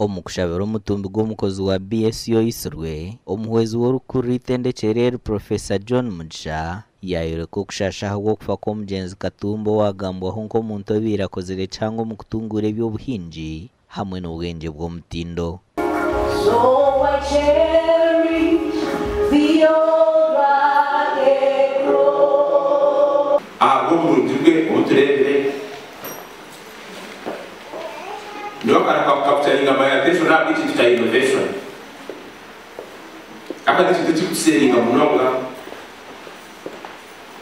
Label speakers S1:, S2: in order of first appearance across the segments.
S1: Omukushabira omutumbi gw'omukozi wa BSO Isirwe omuhwezi w'orukuru itendekyereere Professor John Mugisha yayereka okushashaha gw'okufa kw'omugyenzi Katumba owagambwaho nk'omuntu obiire akozire cyangwa mu kutunguura eby'obuhingi hamwe n'obwengye bw'omutindo.
S2: Omuntu bwe obuturebere no kana capturing my attention na biti ta innovation akati kitu kuselinga munonga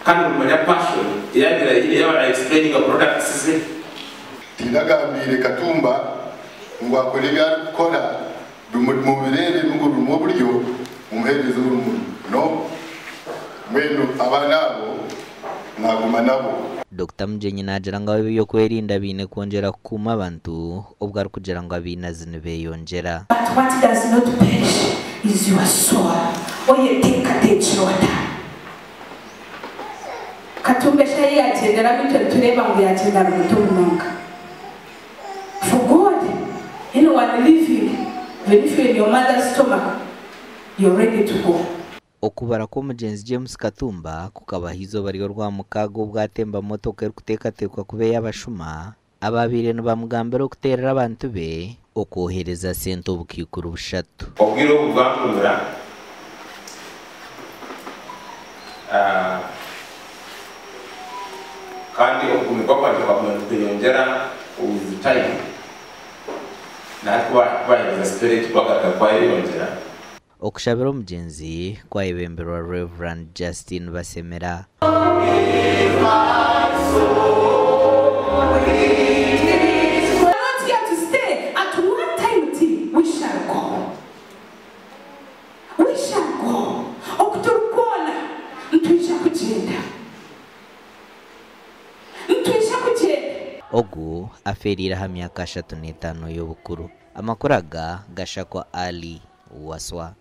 S2: kana manya passion yagira ile ya explaining a product sise
S3: tinagambire Katumba ngo akore byari gukora mu birere n'ugo mu buryo umuhereza umuntu no mwenu abanabo naguma nabo.
S1: Dr. Mugenyi nagira ngo abe yo kwerinda bine kongera kuma abantu ubwo ari kugira ngo abinazine beyongera.
S4: But what does not perish is your soul. Oye teka techota. Katumba shayi yagendera bityo tureba ngo yagendera mutunga. For God, anyone living, even if you're in your mother's stomach, you're ready to go.
S1: Okubara ko mugenzi James Katumba kukabahizo bari rwa mukago bwatemba motoka eri kutekatekwa kube y'abashuma ababire nibamugambira okuterera abantu be okohereza sente obukikuru bushatu
S2: obwiro bwakungura kandi okumikwa kwanje kwakuyongera with time natwa by the spirit kwakayongera.
S1: Okushabira omugenzi kwayebemberwa Reverend Justin Basemera. Ogu aferira ha myaka 35 y'obukuru. Amakuru aga gashakwa Ali Waswa.